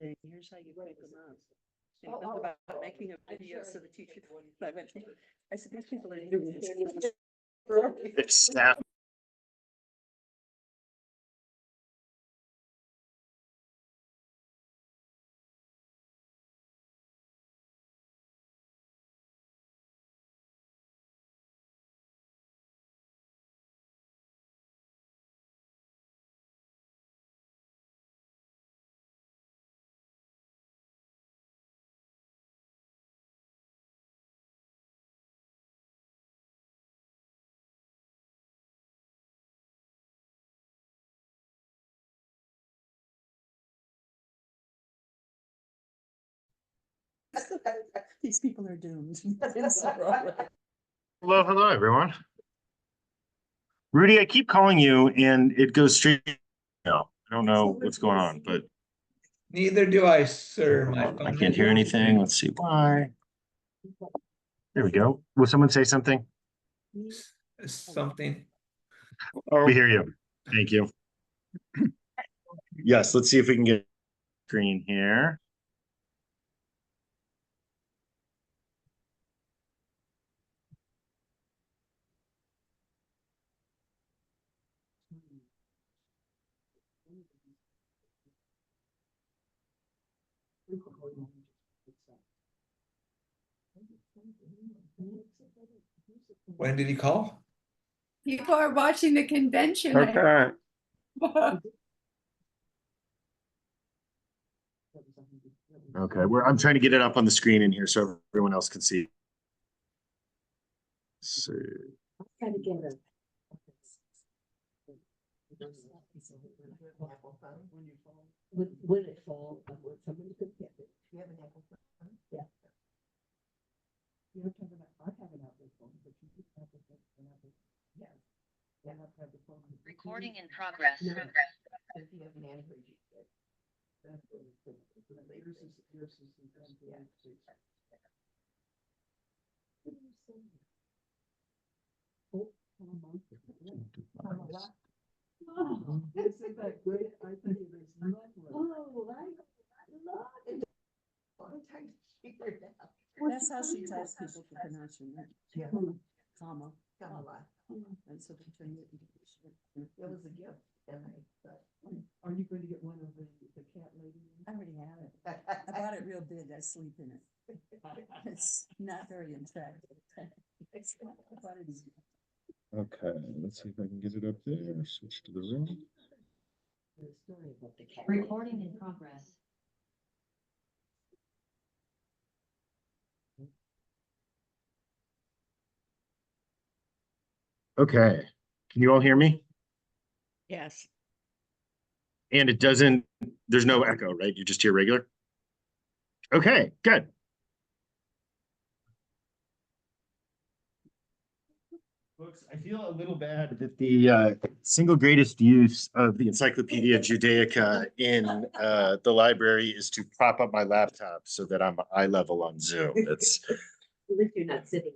Here's how you pick them up. It was about making a video so the teacher. I said, these people are doing this. It's staff. These people are doomed. Hello, everyone. Rudy, I keep calling you and it goes straight. No, I don't know what's going on, but Neither do I, sir. My I phone can't hear anything. Let's see why. There we go. Will someone say something? Something. We hear you. Thank you. Yes, let's see if we can get screen here. When did he call? People are watching the convention. Okay. Okay, I'm trying to get it up on the screen in here so everyone else can see. Let's see. Gotta get it. Would it fall? Somebody could get it. You have an Apple phone? Yeah. You're talking about, I have an Apple phone, but you just have an Apple. Yeah. Yeah, I have the phone. Recording in progress. No. If you have an Android, you get. Oh, isn't that great? I think it is lovely. Oh, I love it. I'm trying to figure it out. That's how she tells people to pronounce your name. Yeah. Comma. And so they turn it into. It was a gift, and I thought, are you going to get one of the cat lady? I already have it. I bought it real big. I sleep in it. It's not very attractive. I bought it. Okay, let's see if I can get it up there. Switch to the room. Recording in progress. Okay, can you all hear me? Yes. And it doesn't, there's no echo, right? You just hear regular? Okay, good. Folks, I feel a little bad that the single greatest use of the Encyclopedia Judaica in the library is to prop up my laptop so that I'm eye level on Zoom. It's At least you're not sitting.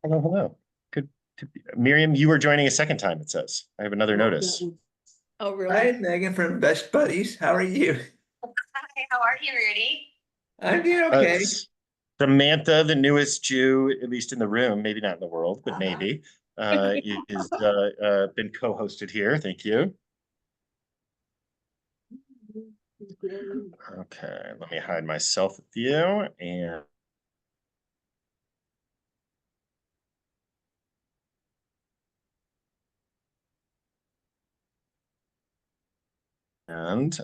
hello. Good to be. Miriam, you were joining a second time, it says. I have another notice. Oh, really? Hi, Megan from Best Buddies. How are you? Hi, how are you, Rudy? I'm doing okay. Samantha, the newest Jew, at least in the room, maybe not in the world, but maybe, is been co-hosted here. Thank you. Okay, let me hide myself view and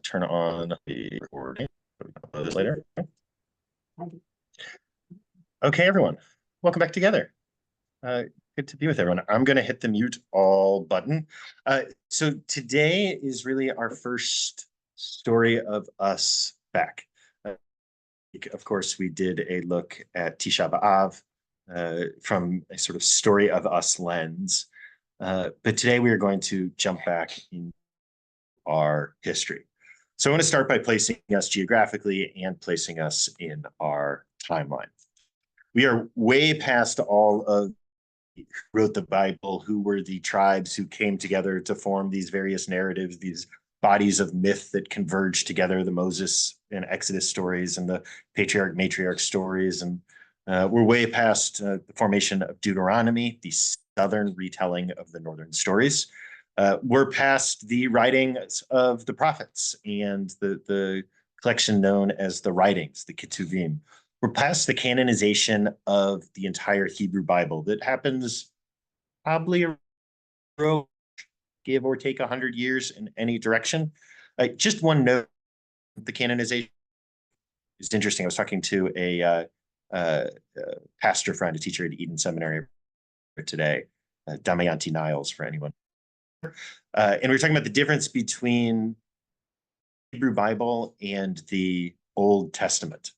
turn on the recording later. Okay, everyone, welcome back together. Good to be with everyone. I'm going to hit the mute all button. So today is really our first story of us back. Of course, we did a look at Tisha B'Av from a sort of story of us lens. But today we are going to jump back in our history. So I want to start by placing us geographically and placing us in our timeline. We are way past all of wrote the Bible, who were the tribes who came together to form these various narratives, these bodies of myth that converged together, the Moses and Exodus stories and the patriarch matriarch stories. And we're way past the formation of Deuteronomy, the southern retelling of the northern stories. We're past the writings of the prophets and the collection known as the writings, the Ketuvim. We're past the canonization of the entire Hebrew Bible that happens probably around, give or take 100 years in any direction. Just one note, the canonization is interesting. I was talking to a pastor friend, a teacher at Eden Seminary today, Damayanti Niles, for anyone. And we were talking about the difference between Hebrew Bible and the Old Testament.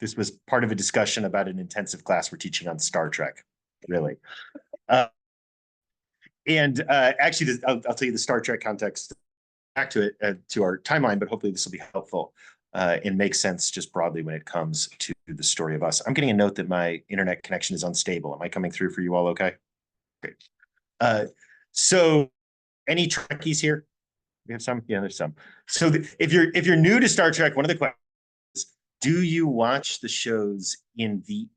This was part of a discussion about an intensive class we're teaching on Star Trek, really. Actually, I'll tell you the Star Trek context back to it, to our timeline, but hopefully this will be helpful and make sense just broadly when it comes to the story of us. I'm getting a note that my internet connection is unstable. Am I coming through for you all okay? Great. So any Trekkies here? We have some? Yeah, there's some. So if you're new to Star Trek, one of the questions is, do you watch the shows in the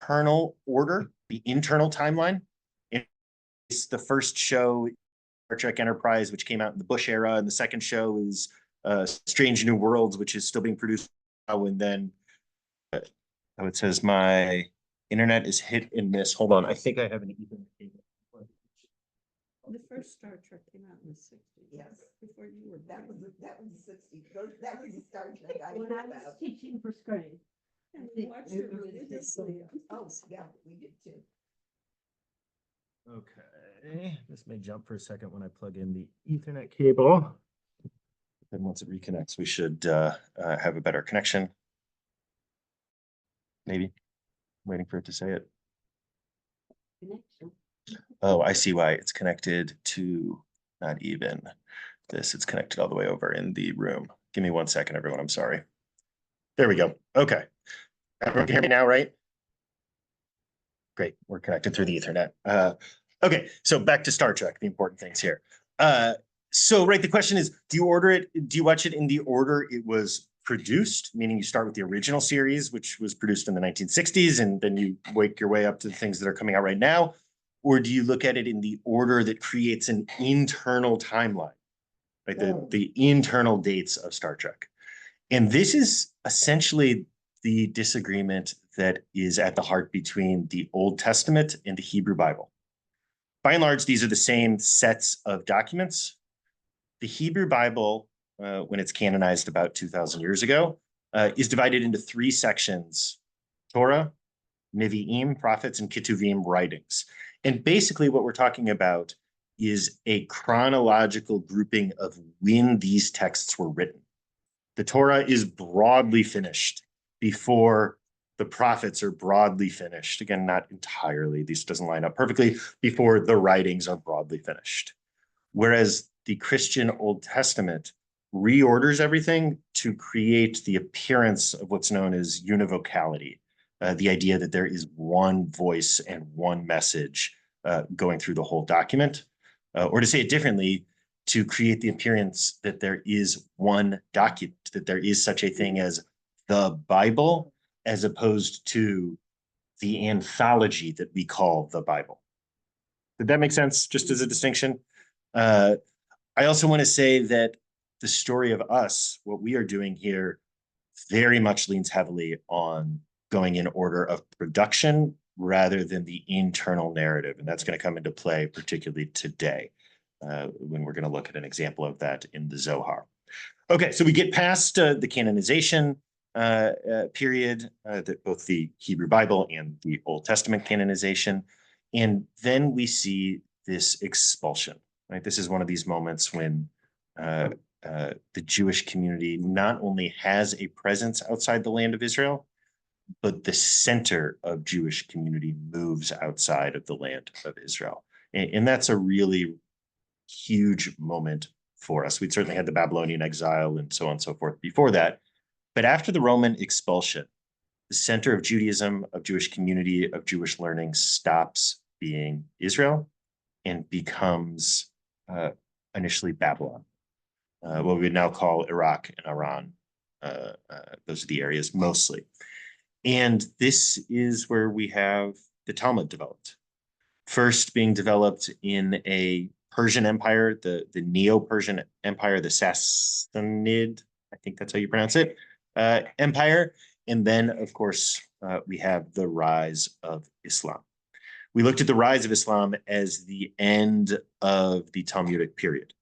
internal order, the internal timeline? It's the first show, Star Trek Enterprise, which came out in the Bush era, and the second show is Strange New Worlds, which is still being produced now. And then, oh, it says my internet is hit and miss. Hold on, I think I have an Ethernet cable. The first Star Trek came out in the 60s. Yes. Before you were That born. was the 60s. That was the Star Trek I knew When I was about. teaching first grade. And we watched it religiously. Oh, yeah, we did too. Okay, this may jump for a second when I plug in the Ethernet cable. Then once it reconnects, we should have a better connection. Maybe. Waiting for it to say it. Connection. Oh, I see why it's connected to not even this. It's connected all the way over in the room. Give me 1 second, everyone. I'm sorry. There we go. Okay. Everyone can hear me now, right? Great. We're connected through the Ethernet. Okay. So back to Star Trek, the important things here. So the question is, do you watch it in the order it was produced? Meaning you start with the original series, which was produced in the 1960s, and then you wake your way up to the things that are coming out right now? Or do you look at it in the order that creates an internal timeline, like the internal dates of Star Trek? And this is essentially the disagreement that is at the heart between the Old Testament and the Hebrew Bible. By and large, these are the same sets of documents. The Hebrew Bible, when it's canonized about 2,000 years ago, is divided into 3 sections: Torah, Nevi'im, prophets, and Ketuvim, writings. And basically what we're talking about is a chronological grouping of when these texts were written. The Torah is broadly finished before the prophets are broadly finished. Again, not entirely, this doesn't line up perfectly, before the writings are broadly finished. Whereas the Christian Old Testament reorders everything to create the appearance of what's known as univocality, the idea that there is one voice and one message going through the whole document, or to say it differently, to create the appearance that there is one document, that there is such a thing as the Bible, as opposed to the anthology that we call the Bible. Did that make sense, just as a distinction? I also want to say that the story of us, what we are doing here, very much leans heavily on going in order of production rather than the internal narrative. And that's going to come into play particularly today when we're going to look at an example of that in the Zohar. Okay, so we get past the canonization period, that both the Hebrew Bible and the Old Testament canonization. And then we see this expulsion, right? This is one of these moments when the Jewish community not only has a presence outside the land of Israel, but the center of Jewish community moves outside of the land of Israel. And that's a really huge moment for us. We'd certainly had the Babylonian exile and so on and so forth before that. But after the Roman expulsion, the center of Judaism, of Jewish community, of Jewish learning stops being Israel and becomes initially Babylon, what we would now call Iraq and Iran. Those are the areas mostly. And this is where we have the Talmud developed. First being developed in a Persian Empire, the Neo-Persian Empire, the Sassanid, I think that's how you pronounce it, Empire. And then, of course, we have the rise of Islam. We looked at the rise of Islam as the end of the Talmudic period,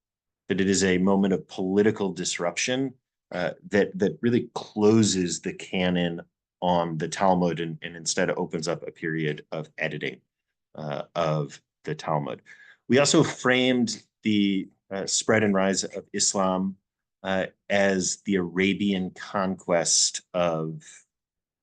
that it is a moment of political disruption that really closes the canon on the Talmud and instead opens up a period of editing of the Talmud. We also framed the spread and rise of Islam as the Arabian conquest of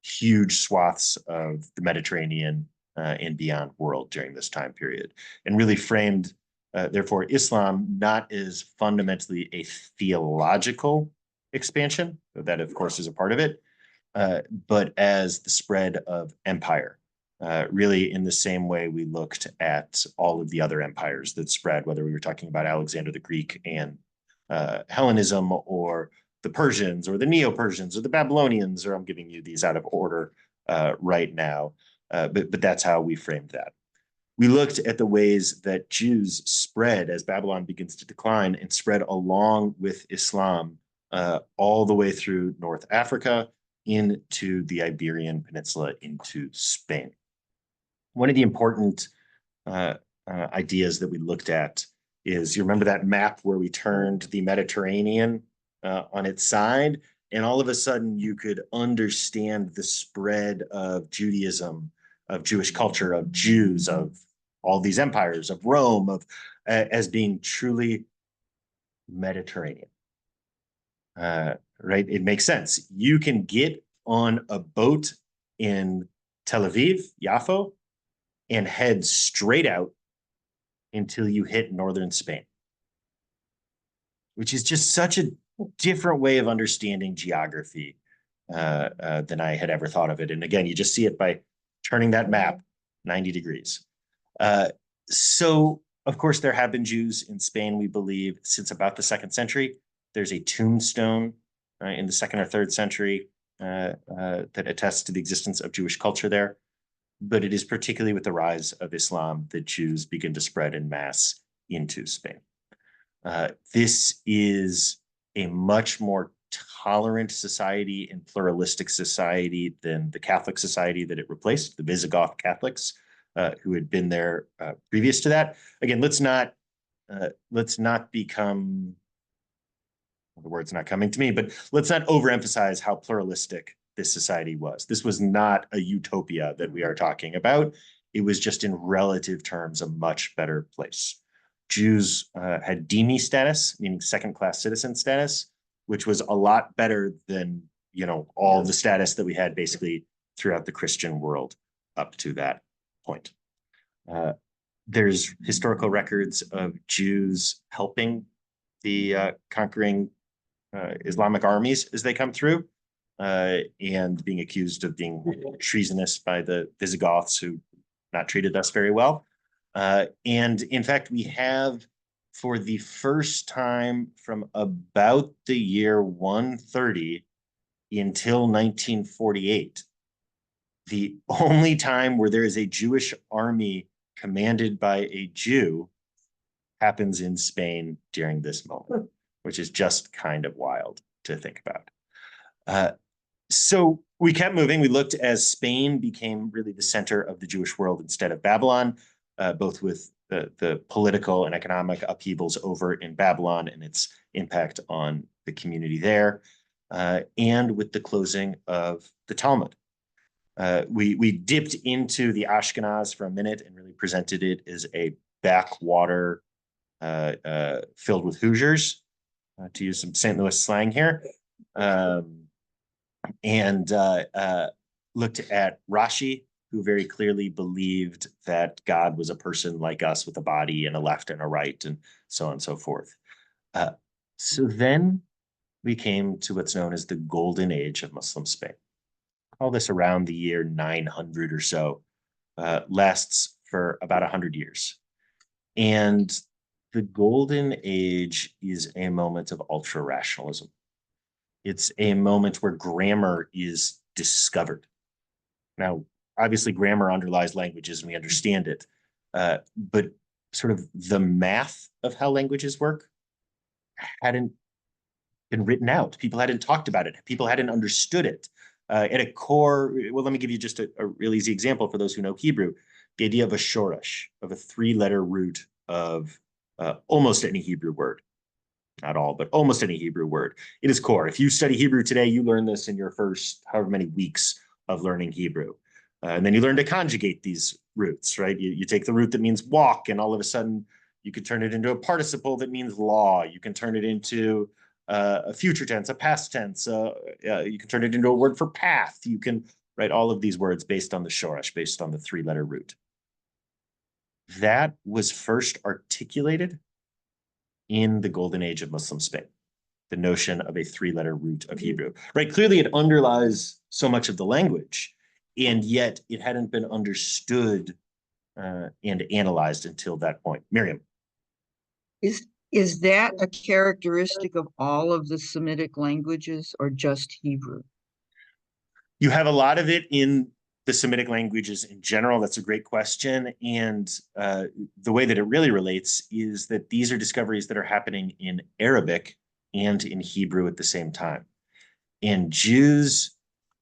huge swaths of the Mediterranean and beyond world during this time period, and really framed, therefore, Islam not as fundamentally a theological expansion, that of course is a part of it, but as the spread of empire, really in the same way we looked at all of the other empires that spread, whether we were talking about Alexander the Greek and Hellenism, or the Persians, or the Neo-Persians, or the Babylonians, or I'm giving you these out of order right now, but that's how we framed that. We looked at the ways that Jews spread as Babylon begins to decline and spread along with Islam all the way through North Africa into the Iberian Peninsula into Spain. One of the important ideas that we looked at is, you remember that map where we turned the Mediterranean on its side, and all of a sudden you could understand the spread of Judaism, of Jewish culture, of Jews, of all these empires, of Rome, of as being truly Mediterranean. Right? It makes sense. You can get on a boat in Tel Aviv, Yafo, and head straight out until you hit northern Spain, which is just such a different way of understanding geography than I had ever thought of it. And again, you just see it by turning that map 90 degrees. So, of course, there have been Jews in Spain, we believe, since about the 2nd century. There's a tombstone in the 2nd or 3rd century that attests to the existence of Jewish culture there. But it is particularly with the rise of Islam that Jews begin to spread en masse into Spain. This is a much more tolerant society and pluralistic society than the Catholic society that it replaced, the Visigoth Catholics, who had been there previous to that. Again, let's not become, the word's not coming to me, but let's not overemphasize how pluralistic this society was. This was not a utopia that we are talking about. It was just in relative terms a much better place. Jews had dhimmi status, meaning 2nd-class citizen status, which was a lot better than, you know, all the status that we had basically throughout the Christian world up to that point. There's historical records of Jews helping the conquering Islamic armies as they come through, and being accused of being treasonous by the Visigoths, who not treated us very well. And in fact, we have, for the first time from about the year 130 until 1948, the only time where there is a Jewish army commanded by a Jew happens in Spain during this moment, which is just kind of wild to think about. So we kept moving. We looked as Spain became really the center of the Jewish world instead of Babylon, both with the political and economic upheavals over in Babylon and its impact on the community there, and with the closing of the Talmud. We dipped into the Ashkenaz for a minute and really presented it as a backwater filled with Hoosiers, to use some St. Louis slang here, and looked at Rashi, who very clearly believed that God was a person like us with a body and a left and a right, and so on and so forth. So then we came to what's known as the Golden Age of Muslim Spain. call this around the year 900 or so, lasts for about 100 years. And the golden age is a moment of ultra-rationalism. It's a moment where grammar is discovered. Now, obviously, grammar underlies languages and we understand it, but sort of the math of how languages work hadn't been written out. People hadn't talked about it. People hadn't understood it. At a core, well, let me give you just a real easy example for those who know Hebrew. The idea of a shoresh, of a three-letter root of almost any Hebrew word. Not all, but almost any Hebrew word. It is core. If you study Hebrew today, you learn this in your first however many weeks of learning Hebrew. And then you learn to conjugate these roots, right? You take the root that means walk, and all of a sudden you could turn it into a participle that means law. You can turn it into a future tense, a past tense. You can turn it into a word for path. You can write all of these words based on the shoresh, based on the three-letter root. That was first articulated in the golden age of Muslim Spain, the notion of a three-letter root of Hebrew, right? Clearly it underlies so much of the language, and yet it hadn't been understood and analyzed until that point. Miriam. Is that a characteristic of all of the Semitic languages or just Hebrew? You have a lot of it in the Semitic languages in general. That's a great question. And the way that it really relates is that these are discoveries that are happening in Arabic and in Hebrew at the same time. And Jews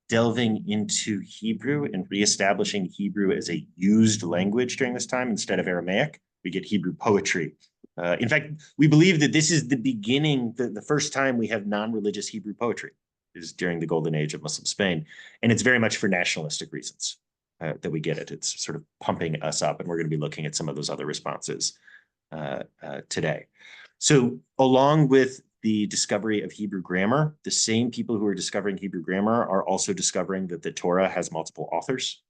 delving into Hebrew and reestablishing Hebrew as a used language during this time instead of Aramaic, we get Hebrew poetry. In fact, we believe that this is the beginning, the first time we have non-religious Hebrew poetry is during the golden age of Muslim Spain. And it's very much for nationalistic reasons that we get it. It's sort of pumping us up, and we're going to be looking at some of those other responses today. So along with the discovery of Hebrew grammar, the same people who are discovering Hebrew grammar are also discovering that the Torah has multiple authors.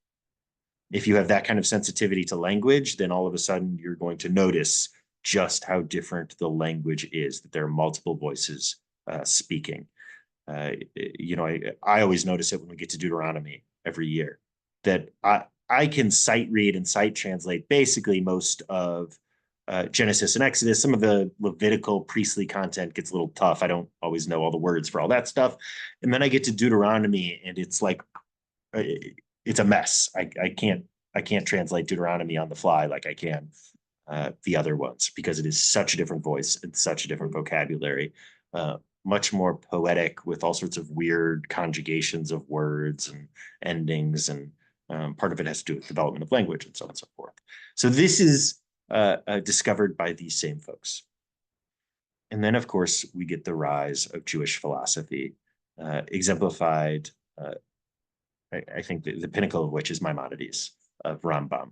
If you have that kind of sensitivity to language, then all of a sudden you're going to notice just how different the language is, that there are multiple voices speaking. You know, I always notice it when we get to Deuteronomy every year, that I can sight read and sight translate basically most of Genesis and Exodus. Some of the Levitical priestly content gets a little tough. I don't always know all the words for all that stuff. And then I get to Deuteronomy and it's like, it's a mess. I can't translate Deuteronomy on the fly like I can the other ones, because it is such a different voice and such a different vocabulary, much more poetic with all sorts of weird conjugations of words and endings. And part of it has to do with development of language and so on and so forth. So this is discovered by these same folks. And then, of course, we get the rise of Jewish philosophy, exemplified, I think the pinnacle of which is Maimonides of Rambam.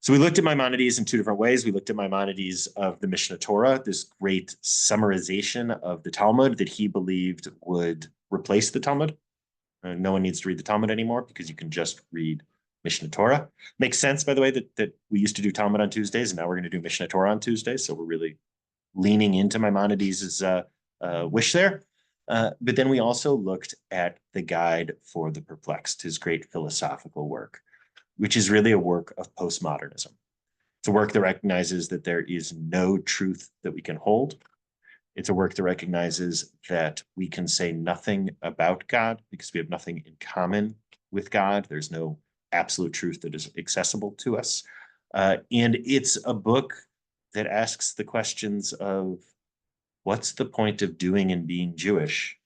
So we looked at Maimonides in two different ways. We looked at Maimonides of the Mishnah Torah, this great summarization of the Talmud that he believed would replace the Talmud. No one needs to read the Talmud anymore because you can just read Mishnah Torah. Makes sense, by the way, that we used to do Talmud on Tuesdays and now we're going to do Mishnah Torah on Tuesdays. So we're really leaning into Maimonides' wish there. But then we also looked at the Guide for the Perplexed, his great philosophical work, which is really a work of postmodernism. It's a work that recognizes that there is no truth that we can hold. It's a work that recognizes that we can say nothing about God because we have nothing in common with God. There's no absolute truth that is accessible to us. And it's a book that asks the questions of what's the point of doing and being Jewish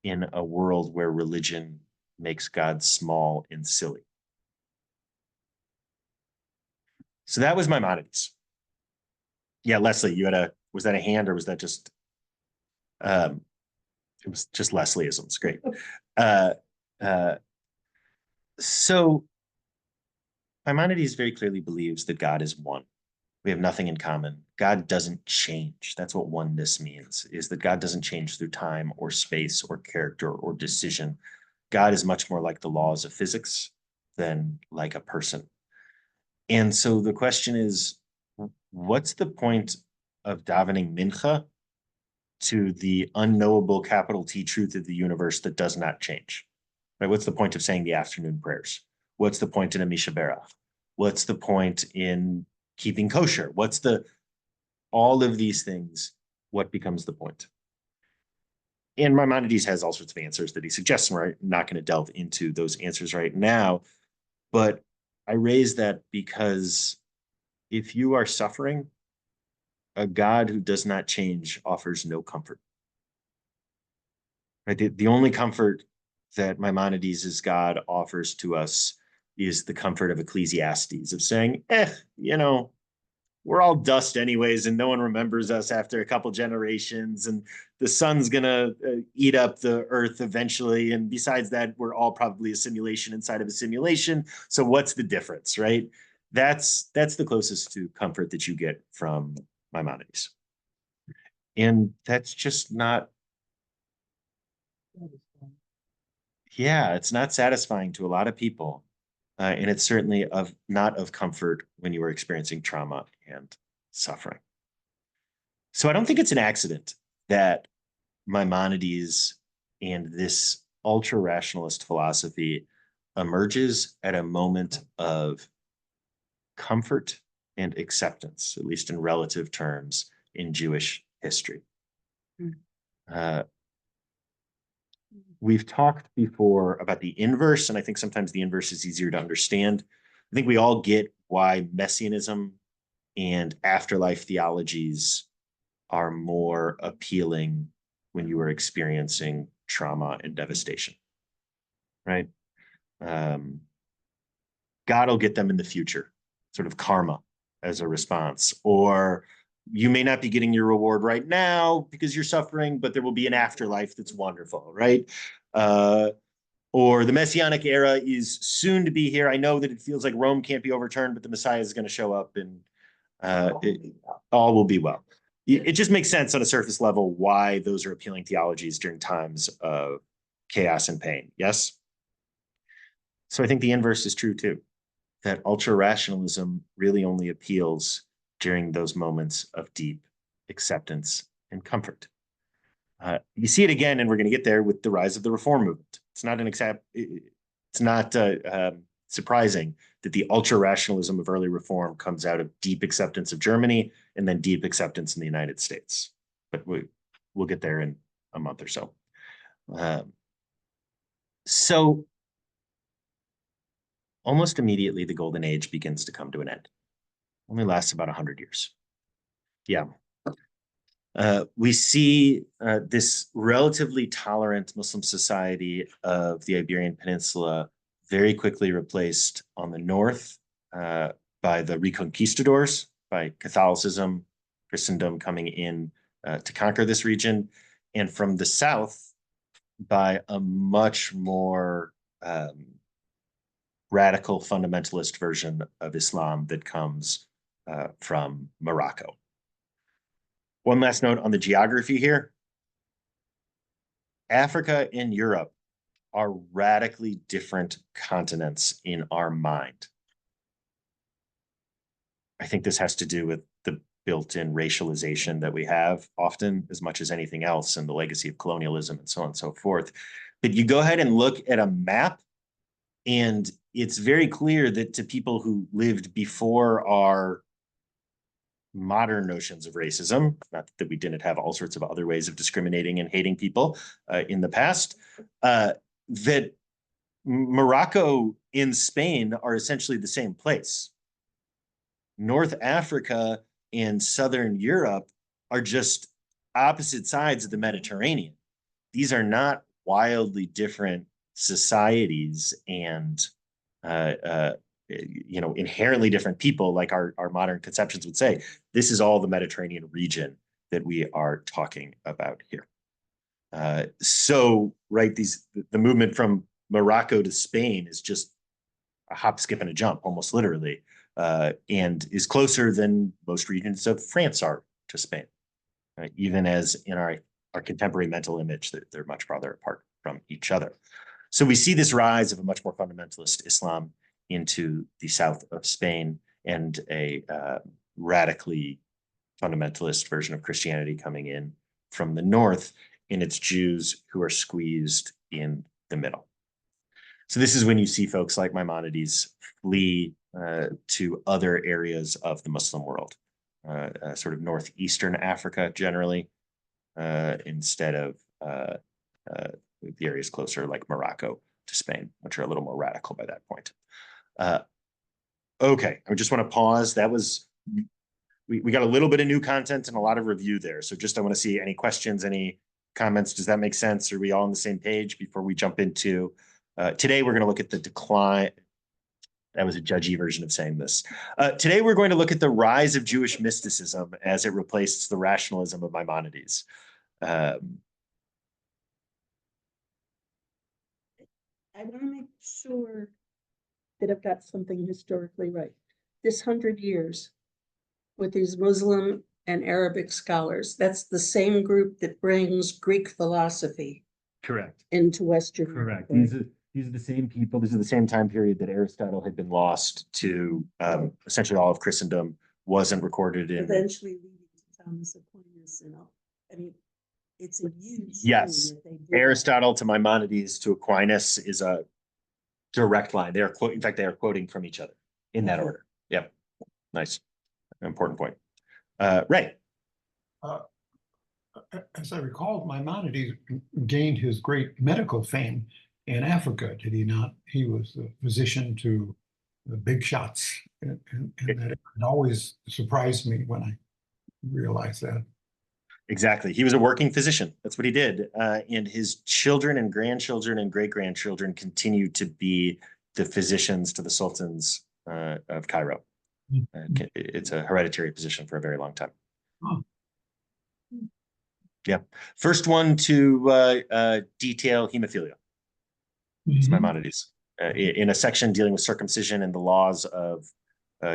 in a world where religion makes God small and silly? So that was Maimonides. Yeah, Leslie, you had was that a hand or was that just, it was just Leslieisms, great. So Maimonides very clearly believes that God is one. We have nothing in common. God doesn't change. That's what oneness means, is that God doesn't change through time or space or character or decision. God is much more like the laws of physics than like a person. And so the question is, what's the point of davening mincha to the unknowable capital T truth of the universe that does not change? right? What's the point of saying the afternoon prayers? What's the point in a Misha Berach? What's the point in keeping kosher? All of these things, what becomes the point? And Maimonides has all sorts of answers that he suggests, and we're not going to delve into those answers right now. But I raise that because if you are suffering, a God who does not change offers no comfort. Right? The only comfort that Maimonides' God offers to us is the comfort of Ecclesiastes, of saying, we're all dust anyways, and no one remembers us after a couple generations, and the sun's gonna eat up the earth eventually, and besides that, we're all probably a simulation inside of a simulation, so what's the difference, right? That's the closest to comfort that you get from Maimonides. And that's just not, it's not satisfying to a lot of people. And it's certainly not of comfort when you are experiencing trauma and suffering. So I don't think it's an accident that Maimonides and this ultra-rationalist philosophy emerges at a moment of comfort and acceptance, at least in relative terms, in Jewish history. We've talked before about the inverse, and I think sometimes the inverse is easier to understand. I think we all get why messianism and afterlife theologies are more appealing when you are experiencing trauma and devastation, right? God will get them in the future, sort of karma as a response. Or you may not be getting your reward right now because you're suffering, but there will be an afterlife that's wonderful, right? Or the Messianic era is soon to be here. I know that it feels like Rome can't be overturned, but the Messiah is going to show up and all will be well. It just makes sense on a surface level why those are appealing theologies during times of chaos and pain. Yes? So I think the inverse is true too, that ultra-rationalism really only appeals during those moments of deep acceptance and comfort. You see it again, and we're going to get there with the rise of the Reform movement. It's not surprising that the ultra-rationalism of early Reform comes out of deep acceptance of Germany and then deep acceptance in the United States. But we'll get there in a month or so. So almost immediately, the Golden Age begins to come to an end. Only lasts about 100 years. Yeah. We see this relatively tolerant Muslim society of the Iberian Peninsula very quickly replaced on the north by the Reconquistadors, by Catholicism, Christendom coming in to conquer this region, and from the south by a much more radical fundamentalist version of Islam that comes from Morocco. One last note on the geography here. Africa and Europe are radically different continents in our mind. I think this has to do with the built-in racialization that we have often, as much as anything else, and the legacy of colonialism and so on and so forth. But you go ahead and look at a map, and it's very clear that to people who lived before our modern notions of racism, not that we didn't have all sorts of other ways of discriminating and hating people in the past, that Morocco and Spain are essentially the same place. North Africa and Southern Europe are just opposite sides of the Mediterranean. These are not wildly different societies and inherently different people like our modern conceptions would say. This is all the Mediterranean region that we are talking about here. So, right, the movement from Morocco to Spain is just a hop, skip, and a jump, almost literally, and is closer than most regions of France are to Spain, even as in our contemporary mental image that they're much farther apart from each other. So we see this rise of a much more fundamentalist Islam into the south of Spain and a radically fundamentalist version of Christianity coming in from the north, and it's Jews who are squeezed in the middle. So this is when you see folks like Maimonides flee to other areas of the Muslim world, sort of northeastern Africa generally, instead of the areas closer like Morocco to Spain, which are a little more radical by that point. Okay, I just want to pause. That was, we got a little bit of new content and a lot of review there. So just I want to see any questions, any comments. Does that make sense? Are we all on the same page before we jump into, today we're going to look at the decline. That was a judgy version of saying this. Today we're going to look at the rise of Jewish mysticism as it replaced the rationalism of Maimonides. I want to make sure that I've got something historically right. This 100 years with these Muslim and Arabic scholars, that's the same group that brings Greek philosophy Correct. into Western Correct. Europe. These are the same people. This is the same time period that Aristotle had been lost to essentially all of Christendom, wasn't recorded in. Eventually leading to Thomas Aquinas and all. I mean, it's a huge Yes. thing that they did. Aristotle to Maimonides to Aquinas is a direct line. They are in fact, they are quoting from each other in that order. Yep. Nice. Important point. Right. As I recall, Maimonides gained his great medical fame in Africa, did he not? He was the physician to the big shots, and that it always surprised me when I realized that. Exactly. He was a working physician. That's what he did. And his children and grandchildren and great-grandchildren continued to be the physicians to the sultans of Cairo. It's a hereditary position for a very long time. Oh. Yeah. First one to detail hemophilia. It's Maimonides. In a section dealing with circumcision and the laws of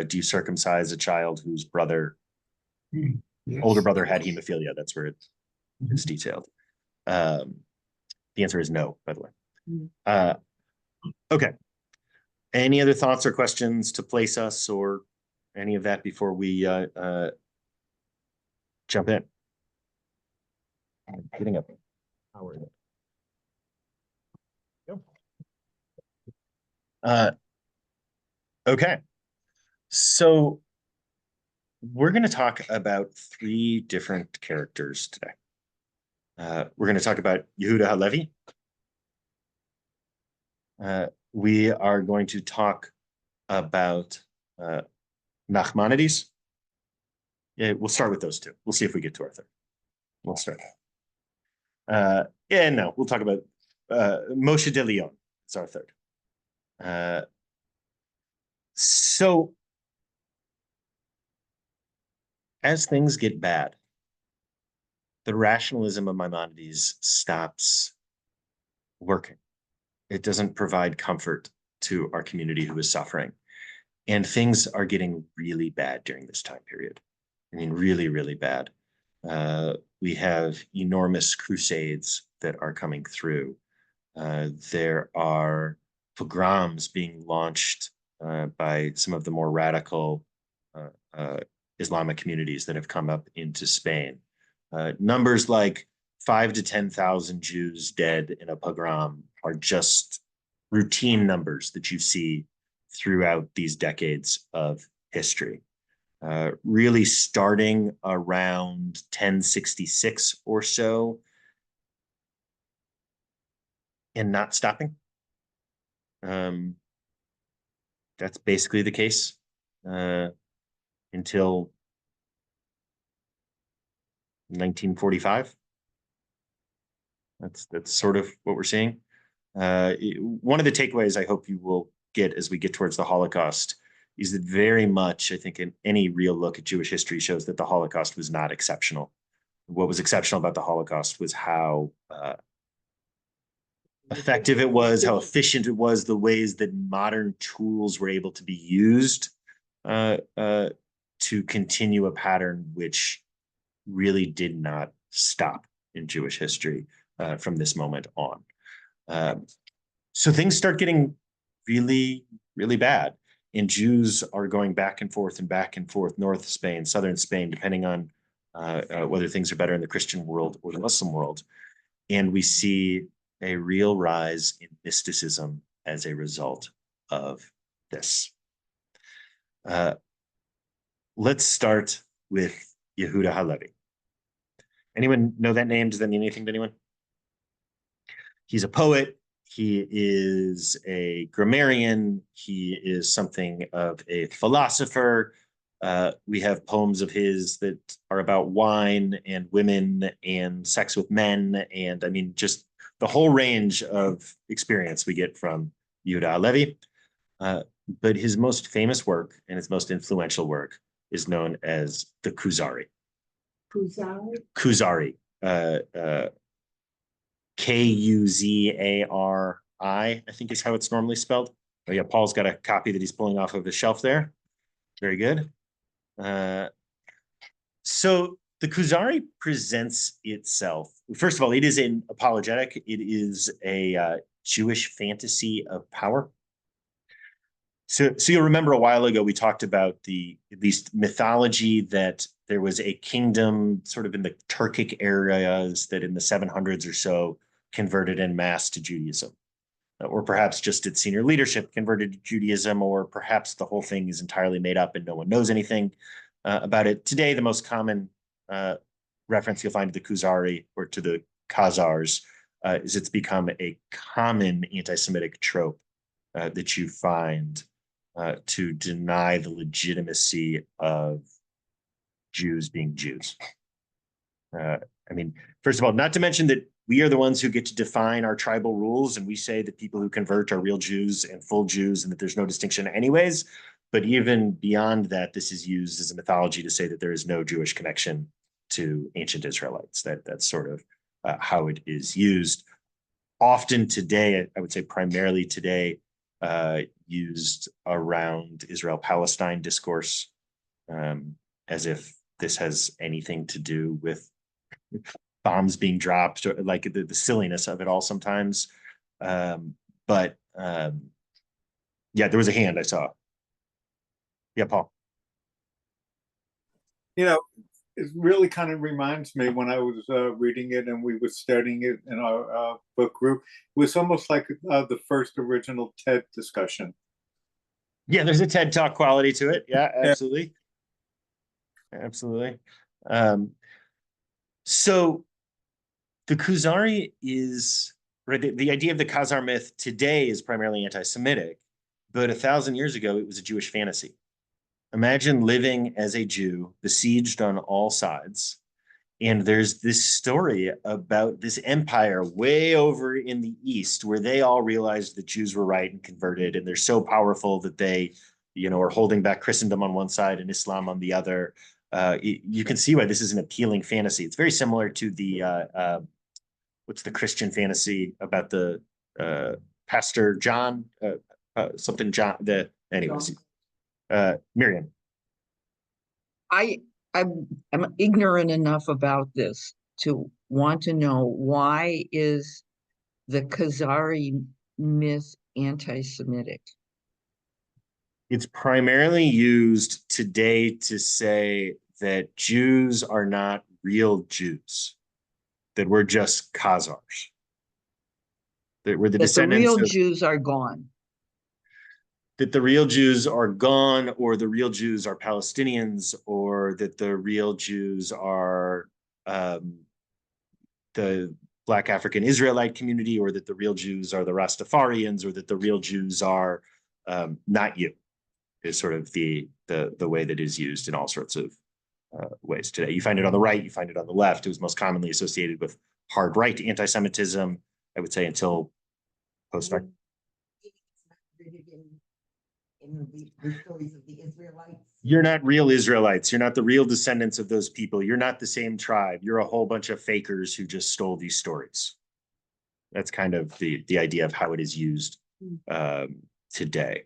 do you circumcise a child whose brother, Yes. older brother had hemophilia. That's where it's detailed. The answer is no, by the way. Okay. Any other thoughts or questions to place us or any of that before we jump in? I'm getting up. Okay. So we're going to talk about three different characters today. We're going to talk about Yehuda Halevi. We are going to talk about Nachmanides. Yeah, we'll start with those two. We'll see if we get to our third. We'll start. No, we'll talk about Moshe de Leon. It's our third. So as things get bad, the rationalism of Maimonides stops working. It doesn't provide comfort to our community who is suffering. And things are getting really bad during this time period. I mean, really, really bad. We have enormous crusades that are coming through. There are pogroms being launched by some of the more radical Islamic communities that have come up into Spain. Numbers like 5,000 to 10,000 Jews dead in a pogrom are just routine numbers that you see throughout these decades of history. Really starting around 1066 or so and not stopping. That's basically the case until 1945. That's sort of what we're seeing. One of the takeaways I hope you will get as we get towards the Holocaust is that very much, I think, in any real look at Jewish history shows that the Holocaust was not exceptional. What was exceptional about the Holocaust was how effective it was, how efficient it was, the ways that modern tools were able to be used to continue a pattern which really did not stop in Jewish history from this moment on. So things start getting really, really bad. And Jews are going back and forth, North Spain, Southern Spain, depending on whether things are better in the Christian world or the Muslim world. And we see a real rise in mysticism as a result of this. Let's start with Yehuda Halevi. Anyone know that name? Does that mean anything to anyone? He's a poet. He is a grammarian. He is something of a philosopher. We have poems of his that are about wine and women and sex with men. And I mean, just the whole range of experience we get from Yehuda Halevi. But his most famous work and his most influential work is known as the Kuzari. Kuzari? Kuzari. Kuzari, I think is how it's normally spelled. Oh yeah, Paul's got a copy that he's pulling off of the shelf there. Very good. So the Kuzari presents itself. First of all, it is an apologetic. It is a Jewish fantasy of power. So you'll remember a while ago we talked about the at least mythology that there was a kingdom sort of in the Turkic areas that in the 700s or so converted en masse to Judaism, or perhaps just its senior leadership converted to Judaism, or perhaps the whole thing is entirely made up and no one knows anything about it. Today, the most common reference you'll find to the Kuzari or to the Khazars is it's become a common anti-Semitic trope that you find to deny the legitimacy of Jews being Jews. I mean, first of all, not to mention that we are the ones who get to define our tribal rules, and we say that people who convert are real Jews and full Jews, and that there's no distinction anyways. But even beyond that, this is used as a mythology to say that there is no Jewish connection to ancient Israelites. That's sort of how it is used. Often today, I would say primarily today, used around Israel-Palestine discourse, as if this has anything to do with bombs being dropped, or like the silliness of it all sometimes. Yeah, there was a hand I saw. Yeah, Paul. You know, it really kind of reminds me when I was reading it and we were studying it in our book group. It was almost like the first original TED discussion. Yeah, there's a TED Talk quality to it. Yeah, absolutely. Yeah. Absolutely. So the Kuzari is, right, the idea of the Khazar myth today is primarily anti-Semitic, but 1,000 years ago, it was a Jewish fantasy. Imagine living as a Jew, besieged on all sides, and there's this story about this empire way over in the East where they all realized that Jews were right and converted, and they're so powerful that they, are holding back Christendom on one side and Islam on the other. You can see why this is an appealing fantasy. It's very similar to the, what's the Christian fantasy about the Pastor John, something John, anyways. Miriam. I'm ignorant enough about this to want to know, why is the Khazari myth anti-Semitic? It's primarily used today to say that Jews are not real Jews, that we're just Khazars, that we're the descendants the real of, Jews are gone. that the real Jews are gone, or the real Jews are Palestinians, or that the real Jews are the Black African Israelite community, or that the real Jews are the Rastafarians, or that the real Jews are not you, is sort of the way that it is used in all sorts of ways today. You find it on the right, you find it on the left. It was most commonly associated with hard right anti-Semitism, I would say, until post. In the stories of the Israelites. You're not real Israelites. You're not the real descendants of those people. You're not the same tribe. You're a whole bunch of fakers who just stole these stories. That's kind of the idea of how it is used today.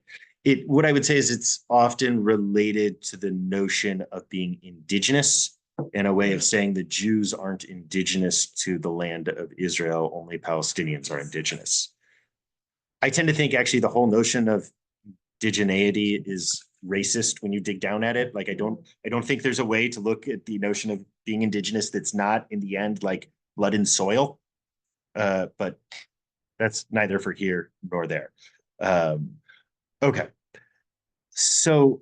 What I would say is it's often related to the notion of being indigenous, and a way of saying the Jews aren't indigenous to the land of Israel, only Palestinians are indigenous. I tend to think actually the whole notion of indigeneity is racist when you dig down at it. Like I don't think there's a way to look at the notion of being indigenous that's not in the end like blood and soil. But that's neither for here nor there. Okay. So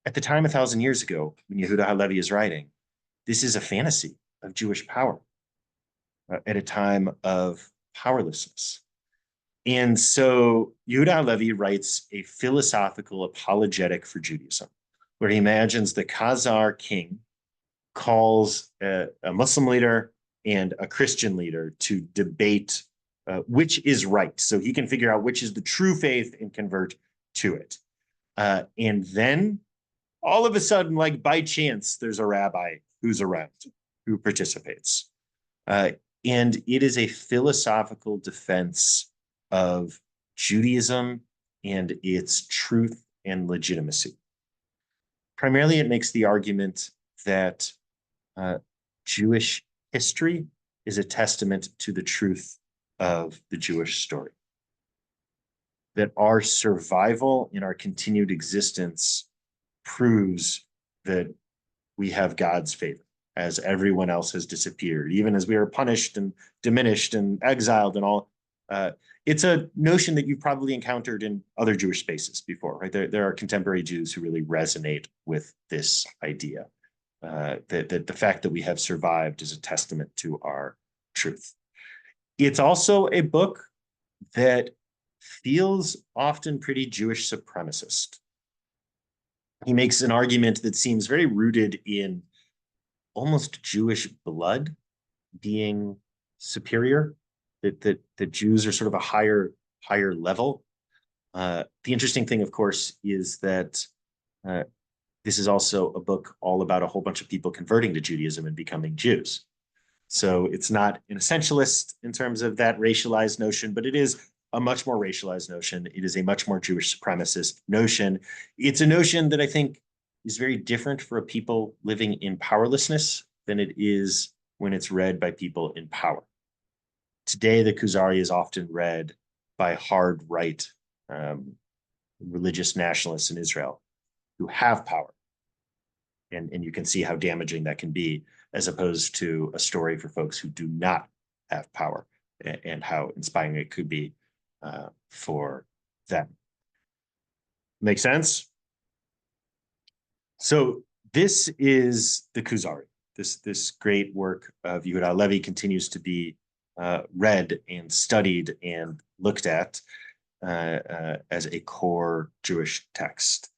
at the time 1,000 years ago, when Yehuda Halevi is writing, this is a fantasy of Jewish power at a time of powerlessness. And so Yehuda Halevi writes a philosophical apologetic for Judaism, where he imagines the Khazar king calls a Muslim leader and a Christian leader to debate which is right. So he can figure out which is the true faith and convert to it. And then all of a sudden, like by chance, there's a rabbi who's around who participates. And it is a philosophical defense of Judaism and its truth and legitimacy. Primarily, it makes the argument that Jewish history is a testament to the truth of the Jewish story. That our survival and our continued existence proves that we have God's favor, as everyone else has disappeared, even as we are punished and diminished and exiled and all. It's a notion that you've probably encountered in other Jewish spaces before, right? There are contemporary Jews who really resonate with this idea, that the fact that we have survived is a testament to our truth. It's also a book that feels often pretty Jewish supremacist. He makes an argument that seems very rooted in almost Jewish blood being superior, that Jews are sort of a higher level. The interesting thing, of course, is that this is also a book all about a whole bunch of people converting to Judaism and becoming Jews. So it's not an essentialist in terms of that racialized notion, but it is a much more racialized notion. It is a much more Jewish supremacist notion. It's a notion that I think is very different for a people living in powerlessness than it is when it's read by people in power. Today, the Kuzari is often read by hard right religious nationalists in Israel who have power. And you can see how damaging that can be, as opposed to a story for folks who do not have power, and how inspiring it could be for them. Make sense? So this is the Kuzari. This great work of Yehuda Halevi continues to be read and studied and looked at as a core Jewish text.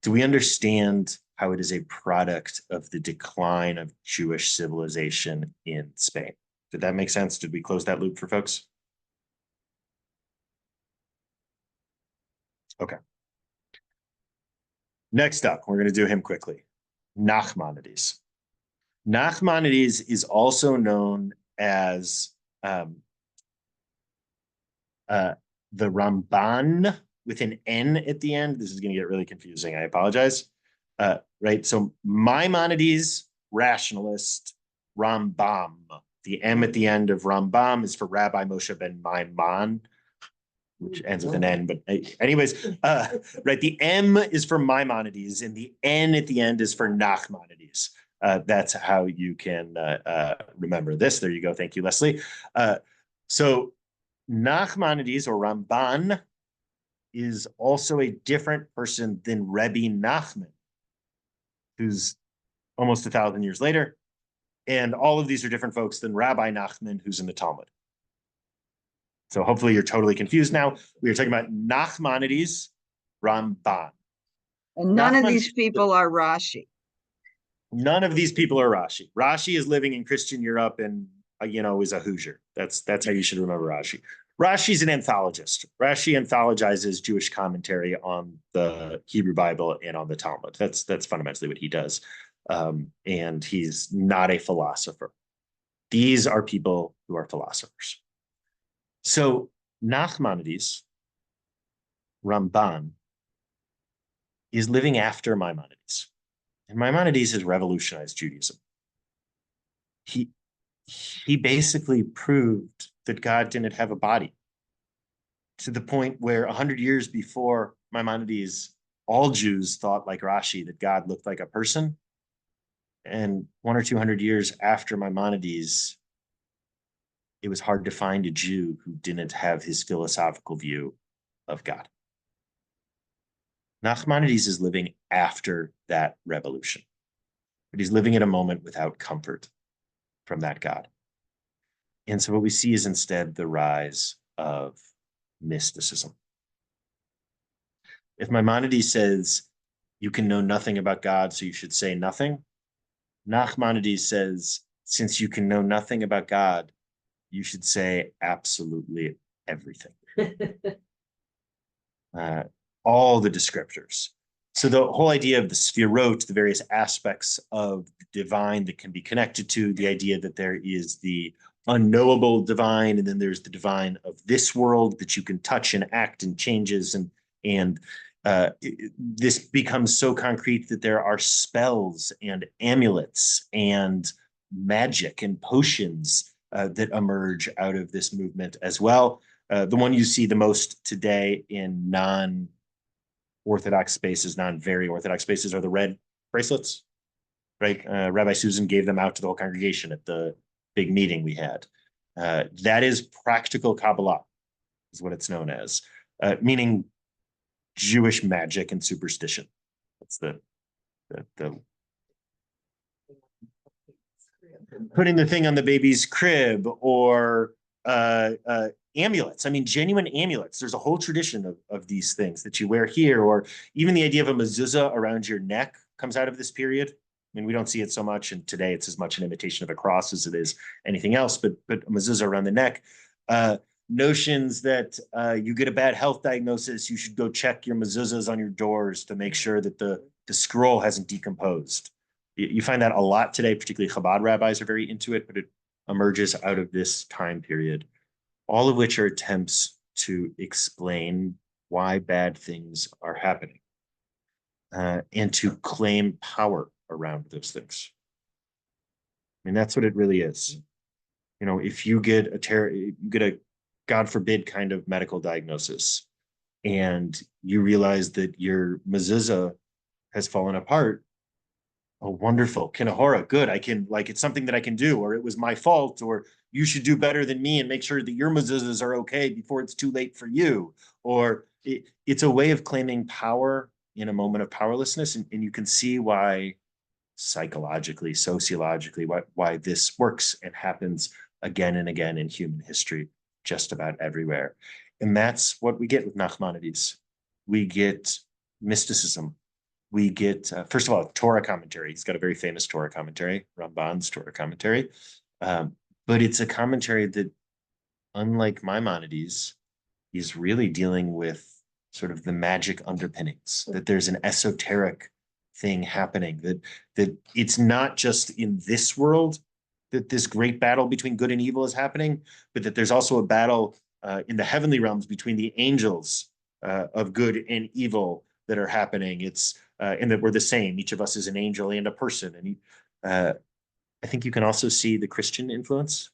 Do we understand how it is a product of the decline of Jewish civilization in Spain? Did that make sense? Did we close that loop for folks? Okay. Next up, we're going to do him quickly. Nachmanides. Nachmanides is also known as the Ramban with an N at the end. This is going to get really confusing. I apologize. Right. So Maimonides, rationalist, Rambam. The M at the end of Rambam is for Rabbi Moshe ben Maimon, which ends with an N. But anyways, right. The M is for Maimonides, and the N at the end is for Nachmanides. That's how you can remember this. There you go. Thank you, Leslie. So Nachmanides, or Ramban, is also a different person than Rebbe Nachman, who's almost 1,000 years later. And all of these are different folks than Rabbi Nachman, who's in the Talmud. So hopefully you're totally confused now. We are talking about Nachmanides, Ramban. And none of these people are Rashi. None of these people are Rashi. Rashi is living in Christian Europe and, is a Hoosier. That's how you should remember Rashi. Rashi's an anthologist. Rashi anthologizes Jewish commentary on the Hebrew Bible and on the Talmud. That's fundamentally what he does. And he's not a philosopher. These are people who are philosophers. So Nachmanides, Ramban, is living after Maimonides. And Maimonides has revolutionized Judaism. He basically proved that God didn't have a body, to the point where 100 years before Maimonides, all Jews thought, like Rashi, that God looked like a person. And 100 or 200 years after Maimonides, it was hard to find a Jew who didn't have his philosophical view of God. Nachmanides is living after that revolution, but he's living at a moment without comfort from that God. And so what we see is instead the rise of mysticism. If Maimonides says, you can know nothing about God, so you should say nothing, Nachmanides says, since you can know nothing about God, you should say absolutely everything. All the descriptors. So the whole idea of the sphirot, the various aspects of the divine that can be connected to, the idea that there is the unknowable divine, and then there's the divine of this world that you can touch and act and changes, and this becomes so concrete that there are spells and amulets and magic and potions that emerge out of this movement as well. The one you see the most today in non-Orthodox spaces, non-very Orthodox spaces, are the red bracelets, right? Rabbi Susan gave them out to the whole congregation at the big meeting we had. That is practical Kabbalah, is what it's known as, meaning Jewish magic and superstition. That's the putting the thing on the baby's crib, or amulets. I mean, genuine amulets. There's a whole tradition of these things that you wear here, or even the idea of a mezuzah around your neck comes out of this period. I mean, we don't see it so much, and today it's as much an imitation of a cross as it is anything else, but a mezuzah around the neck. Notions that you get a bad health diagnosis, you should go check your mezuzahs on your doors to make sure that the scroll hasn't decomposed. You find that a lot today, particularly Chabad rabbis are very into it, but it emerges out of this time period, all of which are attempts to explain why bad things are happening, and to claim power around those things. I mean, that's what it really is. You know, if you get a God forbid kind of medical diagnosis, and you realize that your mezuzah has fallen apart, oh, wonderful, kinahora, good, I can, like, it's something that I can do, or it was my fault, or you should do better than me and make sure that your mezuzahs are okay before it's too late for you. Or it's a way of claiming power in a moment of powerlessness, and you can see why psychologically, sociologically, why this works and happens again and again in human history, just about everywhere. And that's what we get with Nachmanides. We get mysticism. We get, first of all, Torah commentary. He's got a very famous Torah commentary, Ramban's Torah commentary. But it's a commentary that, unlike Maimonides, is really dealing with sort of the magic underpinnings, that there's an esoteric thing happening, that it's not just in this world that this great battle between good and evil is happening, but that there's also a battle in the heavenly realms between the angels of good and evil that are happening. It's and that we're the same. Each of us is an angel and a person. And I think you can also see the Christian influence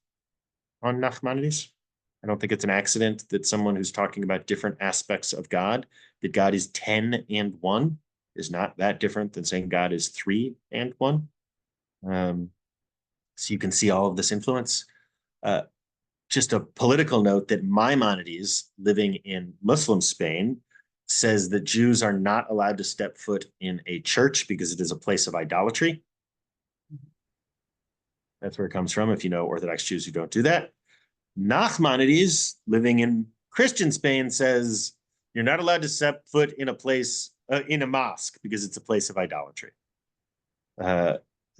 on Nachmanides. I don't think it's an accident that someone who's talking about different aspects of God, that God is 10 and 1, is not that different than saying God is 3 and 1. So you can see all of this influence. Just a political note that Maimonides, living in Muslim Spain, says that Jews are not allowed to step foot in a church because it is a place of idolatry. That's where it comes from, if you know Orthodox Jews who don't do that. Nachmanides, living in Christian Spain, says you're not allowed to step foot in a place, in a mosque, because it's a place of idolatry.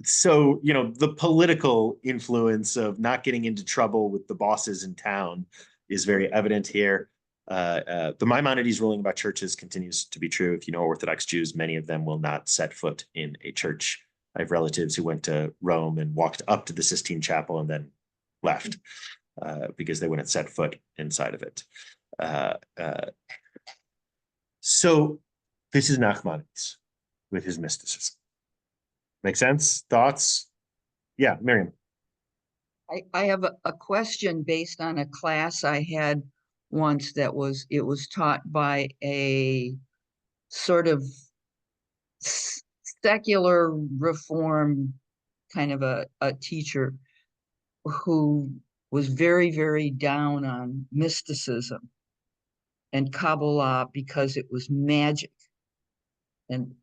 So, you know, the political influence of not getting into trouble with the bosses in town is very evident here. The Maimonides ruling about churches continues to be true. If you know Orthodox Jews, many of them will not set foot in a church. I have relatives who went to Rome and walked up to the Sistine Chapel and then left because they wouldn't set foot inside of it. So this is Nachmanides with his mysticism. Make sense? Thoughts? Yeah, Miriam. I have a question based on a class I had once it was taught by a sort of secular reform kind of a teacher who was very, very down on mysticism. and Kabbalah because it was magic. And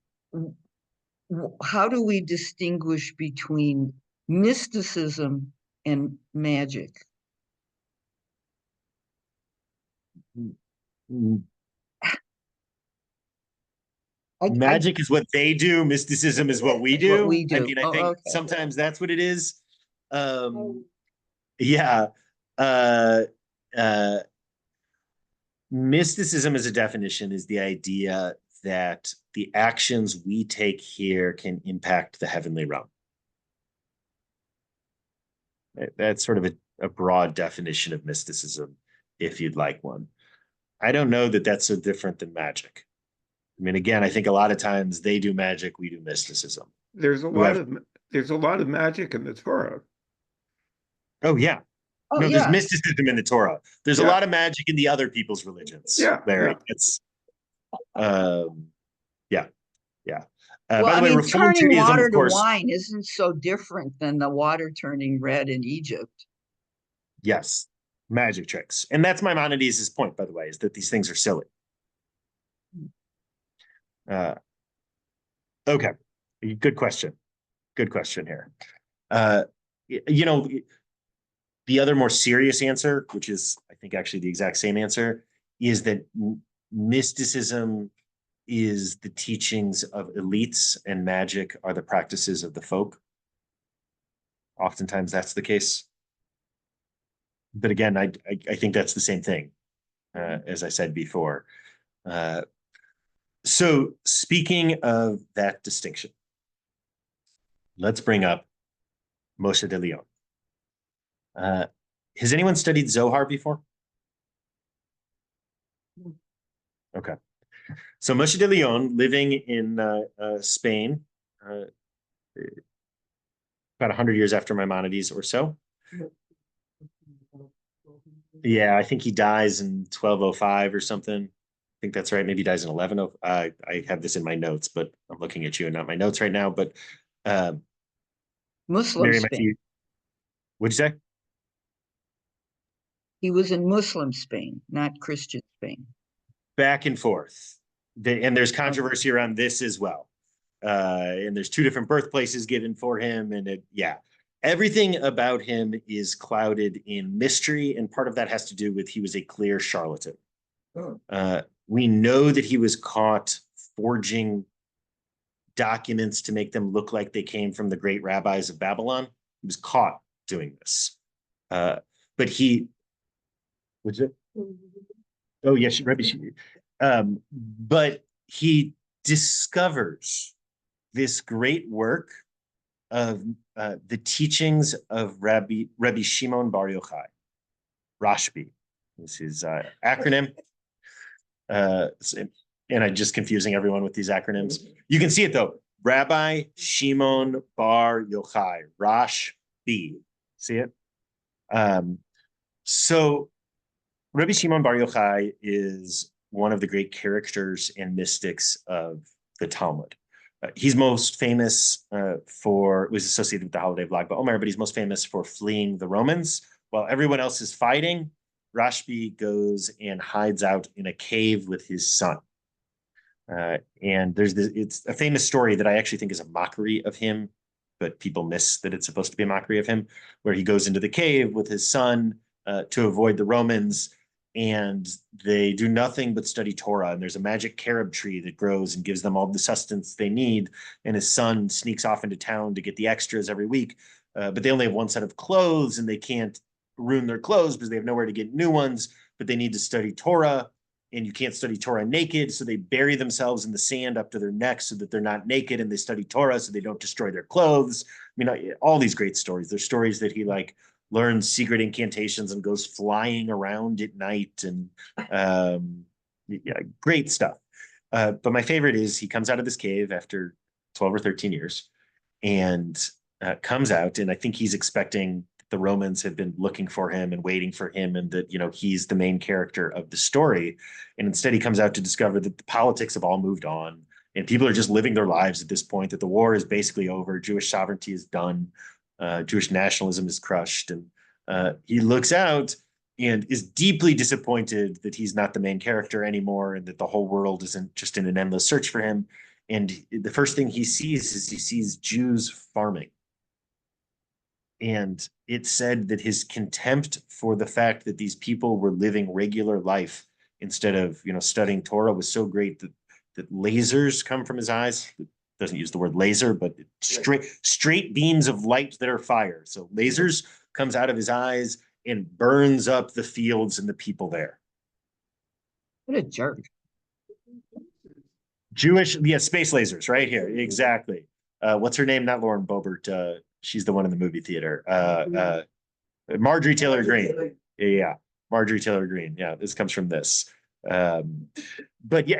how do we distinguish between mysticism and magic? Magic is what they do. Mysticism is what we do. What we I do. mean, I Oh, think okay. sometimes that's what it is. Yeah. Uh, uh, Mysticism as a definition is the idea that the actions we take here can impact the heavenly realm. That's sort of a broad definition of mysticism, if you'd like one. I don't know that that's so different than magic. I mean, again, I think a lot of times they do magic, we do mysticism. There's a lot of magic in the Torah. Oh, yeah. Oh, No, there's yeah. mysticism in the Torah. There's a Yeah. lot of magic in the other people's religions. Yeah, Larry. yeah. It's yeah. Well, By the I way, mean, Reformed turning Judaism, water of to course. wine isn't so different than the water turning red in Egypt. Yes, magic tricks. And that's Maimonides' point, by the way, is that these things are silly. Okay, good question. Good question here. You know, the other more serious answer, which is, I think, actually the exact same answer, is that mysticism is the teachings of elites and magic are the practices of the folk. Oftentimes that's the case. But again, I think that's the same thing, as I said before. So speaking of that distinction, let's bring up Moshe de Leon. Has anyone studied Zohar before? Okay. So Moshe de Leon, living in Spain, about 100 years after Maimonides or so. Yeah, I think he dies in 1205 or something. I think that's right. Maybe he dies in 11. I have this in my notes, but I'm looking at you and not my notes right now. But Muslim Mary Spain. Matthew, what'd you say? He was in Muslim Spain, not Christian Spain. Back and forth. And there's controversy around this as well. And there's two different birthplaces given for him. And everything about him is clouded in mystery. And part of that has to do with he was a clear charlatan. We know that he was caught forging documents to make them look like they came from the great rabbis of Babylon. He was caught doing this. But he, was it? Oh, yes, Rabbi. But he discovers this great work of the teachings of Rabbi Shimon Bar Yochai. Rashbi is his acronym. And I'm just confusing everyone with these acronyms. You can see it though. Rabbi Shimon Bar Yochai, Rashbi. See it? So Rabbi Shimon Bar Yochai is one of the great characters and mystics of the Talmud. He's most famous was associated with the holiday of Lag BaOmer, but he's most famous for fleeing the Romans. While everyone else is fighting, Rashbi goes and hides out in a cave with his son. And it's a famous story that I actually think is a mockery of him, but people miss that it's supposed to be a mockery of him, where he goes into the cave with his son to avoid the Romans, and they do nothing but study Torah. And there's a magic carob tree that grows and gives them all the sustenance they need. And his son sneaks off into town to get the extras every week, but they only have one set of clothes, and they can't ruin their clothes because they have nowhere to get new ones, but they need to study Torah, and you can't study Torah naked. So they bury themselves in the sand up to their necks so that they're not naked, and they study Torah so they don't destroy their clothes. I mean, all these great stories. There's stories that he learns secret incantations and goes flying around at night, and great stuff. But my favorite is he comes out of this cave after 12 or 13 years and comes out, and I think he's expecting the Romans have been looking for him and waiting for him, and that, he's the main character of the story. And instead he comes out to discover that the politics have all moved on and people are just living their lives at this point, that the war is basically over. Jewish sovereignty is done. Jewish nationalism is crushed. And he looks out and is deeply disappointed that he's not the main character anymore and that the whole world isn't just in an endless search for him. And the first thing he sees is he sees Jews farming. And it said that his contempt for the fact that these people were living regular life instead of, studying Torah was so great that lasers come from his eyes. It doesn't use the word laser, but straight beams of light that are fire. So lasers comes out of his eyes and burns up the fields and the people there. What a jerk. Jewish, space lasers right here. Exactly. What's her name? Not Lauren Boebert. She's the one in the movie theater. Marjorie Taylor Greene. Yeah. Marjorie Taylor Greene. Yeah. This comes from this. But yeah,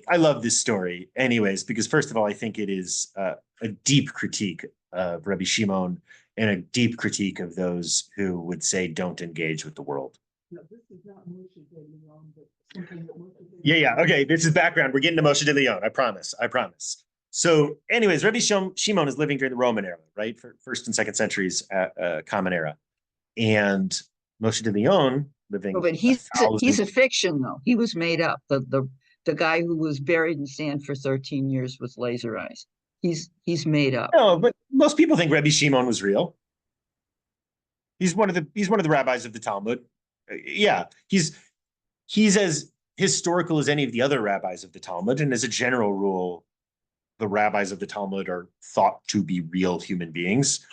I love this story anyways, because first of all, I think it is a deep critique of Rabbi Shimon and a deep critique of those who would say, don't engage with the world. No, this is not Moshe de Leon, but something that Moshe de Yeah. Leon- Okay. This is background. We're getting to Moshe de Leon. I promise. So anyways, Rabbi Shimon is living during the Roman era, right? For first and second centuries, common era. And Moshe de Leon living. Oh, but he's a fiction though. He was made up. The guy who was buried in sand for 13 years with laser eyes. He's made up. No, but most people think Rabbi Shimon was real. He's one of the rabbis of the Talmud. Yeah, he's as historical as any of the other rabbis of the Talmud, and as a general rule, the rabbis of the Talmud are thought to be real human beings.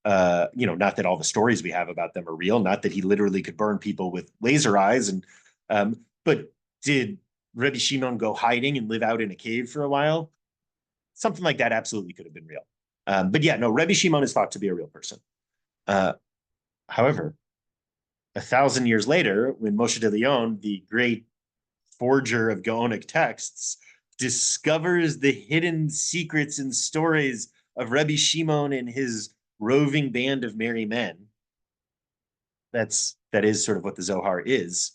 Not that all the stories we have about them are real, not that he literally could burn people with laser eyes, but did Rabbi Shimon go hiding and live out in a cave for a while? Something like that absolutely could have been real. But yeah, no, Rabbi Shimon is thought to be a real person. However, 1,000 years later, when Moshe de Leon, the great forger of Gaonic texts, discovers the hidden secrets and stories of Rabbi Shimon and his roving band of merry men, that is sort of what the Zohar is.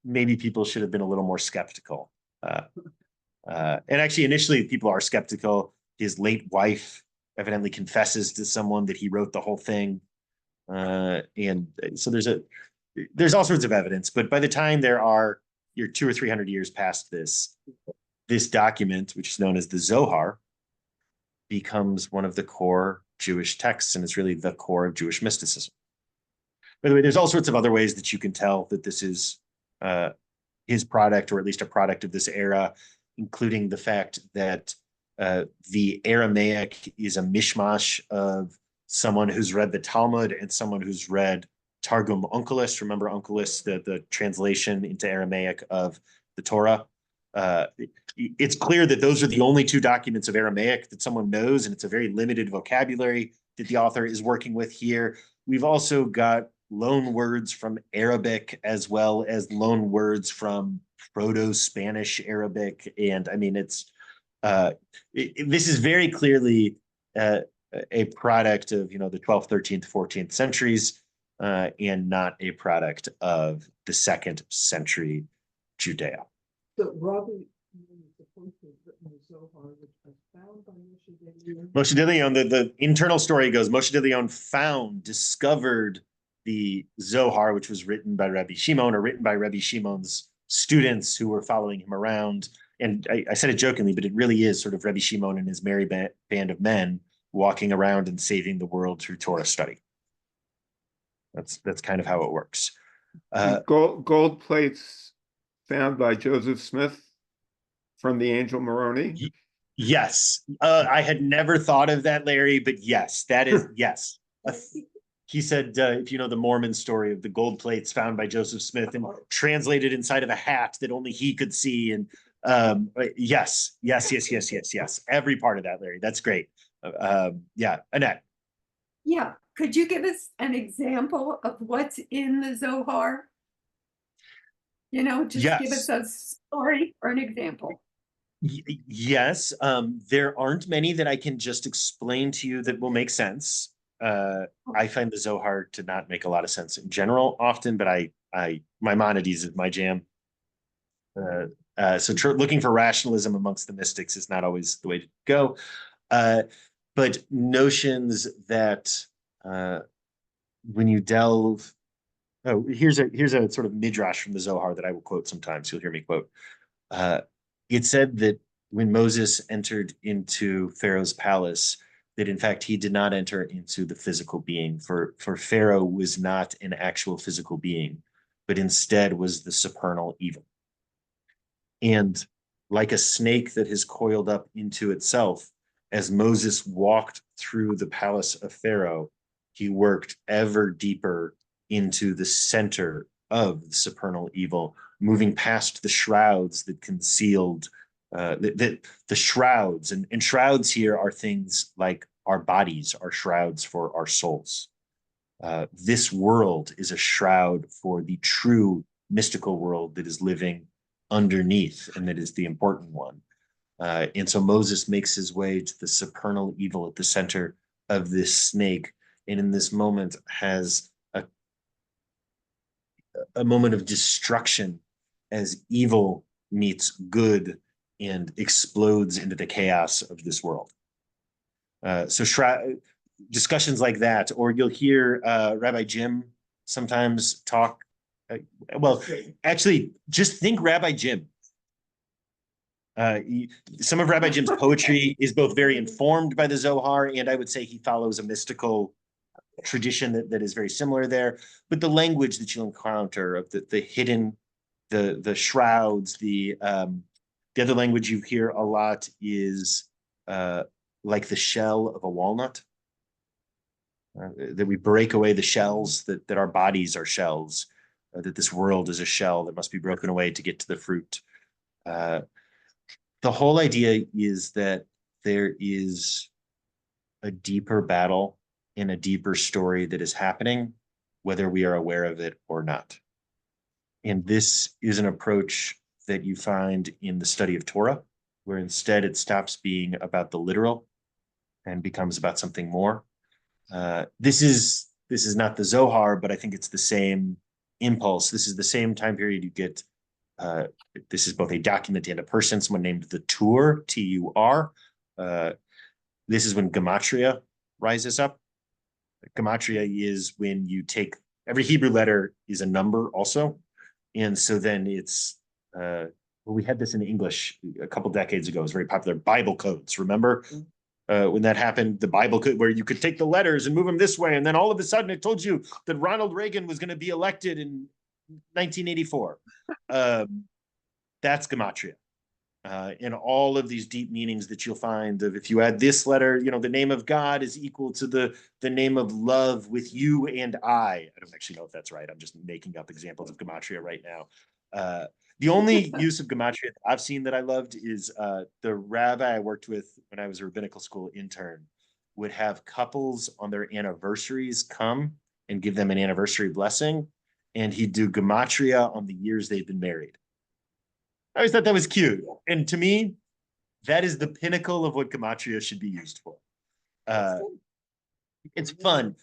Maybe people should have been a little more skeptical. And actually, initially, people are skeptical. His late wife evidently confesses to someone that he wrote the whole thing. And so there's all sorts of evidence. But by the time you're 200 or 300 years past this document, which is known as the Zohar, becomes one of the core Jewish texts, and it's really the core of Jewish mysticism. By the way, there's all sorts of other ways that you can tell that this is his product, or at least a product of this era, including the fact that the Aramaic is a mishmash of someone who's read the Talmud and someone who's read Targum Onkelos. Remember Onkelos, the translation into Aramaic of the Torah? It's clear that those are the only two documents of Aramaic that someone knows, and it's a very limited vocabulary that the author is working with here. We've also got loan words from Arabic as well as loan words from Proto-Spanish Arabic. And I mean, this is very clearly a product of, the 12th, 13th, 14th centuries, and not a product of the 2nd century Judea. So Rabbi Shimon is supposed to have written the Zohar, which was found by Moshe de Leon. Moshe de Leon, the internal story goes, Moshe de Leon discovered the Zohar, which was written by Rabbi Shimon, or written by Rabbi Shimon's students who were following him around. And I said it jokingly, but it really is sort of Rabbi Shimon and his merry band of men walking around and saving the world through Torah study. That's kind of how it works. Gold plates found by Joseph Smith from the Angel Moroni. Yes. I had never thought of that, Larry, but yes, that is, yes. He said, if you know the Mormon story of the gold plates found by Joseph Smith and translated inside of a hat that only he could see. And yes. Every part of that, Larry. That's great. Yeah, Annette. Yeah. Could you give us an example of what's in the Zohar? Just Yes. give us a story or an example. Yes. There aren't many that I can just explain to you that will make sense. I find the Zohar to not make a lot of sense in general often, but Maimonides is my jam. So looking for rationalism amongst the mystics is not always the way to go. But notions that when you delve, oh, here's a sort of midrash from the Zohar that I will quote sometimes. You'll hear me quote. It said that when Moses entered into Pharaoh's palace, that in fact he did not enter into the physical being, for Pharaoh was not an actual physical being, but instead was the supernal evil. And like a snake that has coiled up into itself, as Moses walked through the palace of Pharaoh, he worked ever deeper into the center of the supernal evil, moving past the shrouds that concealed the shrouds. And shrouds here are things like our bodies are shrouds for our souls. This world is a shroud for the true mystical world that is living underneath, and that is the important one. And so Moses makes his way to the supernal evil at the center of this snake, and in this moment has a moment of destruction as evil meets good and explodes into the chaos of this world. So discussions like that, or you'll hear Rabbi Jim sometimes talk. Well, actually, just think Rabbi Jim. Some of Rabbi Jim's poetry is both very informed by the Zohar, and I would say he follows a mystical tradition that is very similar there. But the language that you'll encounter of the hidden, the shrouds, the other language you hear a lot is like the shell of a walnut. That we break away the shells, that our bodies are shells, that this world is a shell that must be broken away to get to the fruit. The whole idea is that there is a deeper battle and a deeper story that is happening, whether we are aware of it or not. And this is an approach that you find in the study of Torah, where instead it stops being about the literal and becomes about something more. This is not the Zohar, but I think it's the same impulse. This is the same time period you get. This is both a document and a person, someone named the Tur, T-U-R. This is when Gematria rises up. Gematria is when you take, every Hebrew letter is a number also. And so then it's, well, we had this in English a couple decades ago. It was very popular, Bible codes, remember? When that happened, the Bible code, where you could take the letters and move them this way, and then all of a sudden it told you that Ronald Reagan was going to be elected in 1984. That's Gematria. And all of these deep meanings that you'll find of, if you add this letter, the name of God is equal to the name of love with you and I. I don't actually know if that's right. I'm just making up examples of Gematria right now. The only use of Gematria that I've seen that I loved is the rabbi I worked with when I was a rabbinical school intern would have couples on their anniversaries come and give them an anniversary blessing. And he'd do Gematria on the years they'd been married. I always thought that was cute. And to me, that is the pinnacle of what Gematria should be used for. It's fun.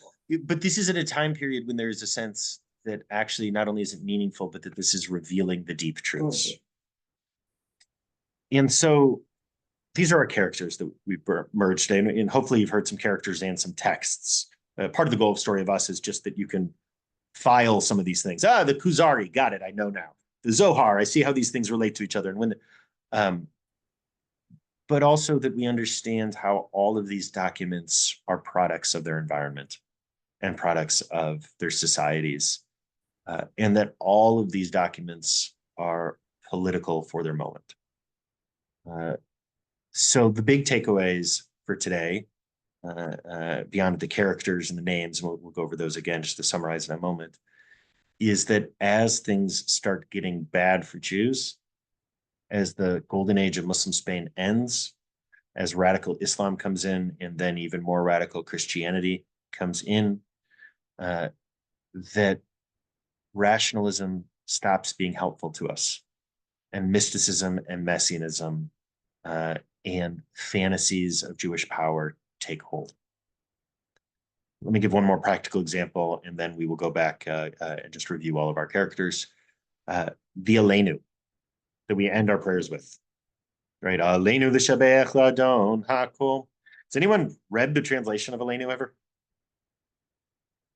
But this is at a time period when there is a sense that actually not only is it meaningful, but that this is revealing the deep truths. And so these are our characters that we've merged in, and hopefully you've heard some characters and some texts. Part of the goal of Story of Us is just that you can file some of these things. The Kuzari, got it, I know now. The Zohar, I see how these things relate to each other. And when, but also that we understand how all of these documents are products of their environment and products of their societies. And that all of these documents are political for their moment. So the big takeaways for today, beyond the characters and the names, and we'll go over those again just to summarize in a moment, is that as things start getting bad for Jews, as the golden age of Muslim Spain ends, as radical Islam comes in, and then even more radical Christianity comes in, that rationalism stops being helpful to us, and mysticism and messianism and fantasies of Jewish power take hold. Let me give one more practical example, and then we will go back and just review all of our characters. The Aleinu, that we end our prayers with, right? Aleinu v'shabeach l'adon hakol. Has anyone read the translation of Aleinu ever?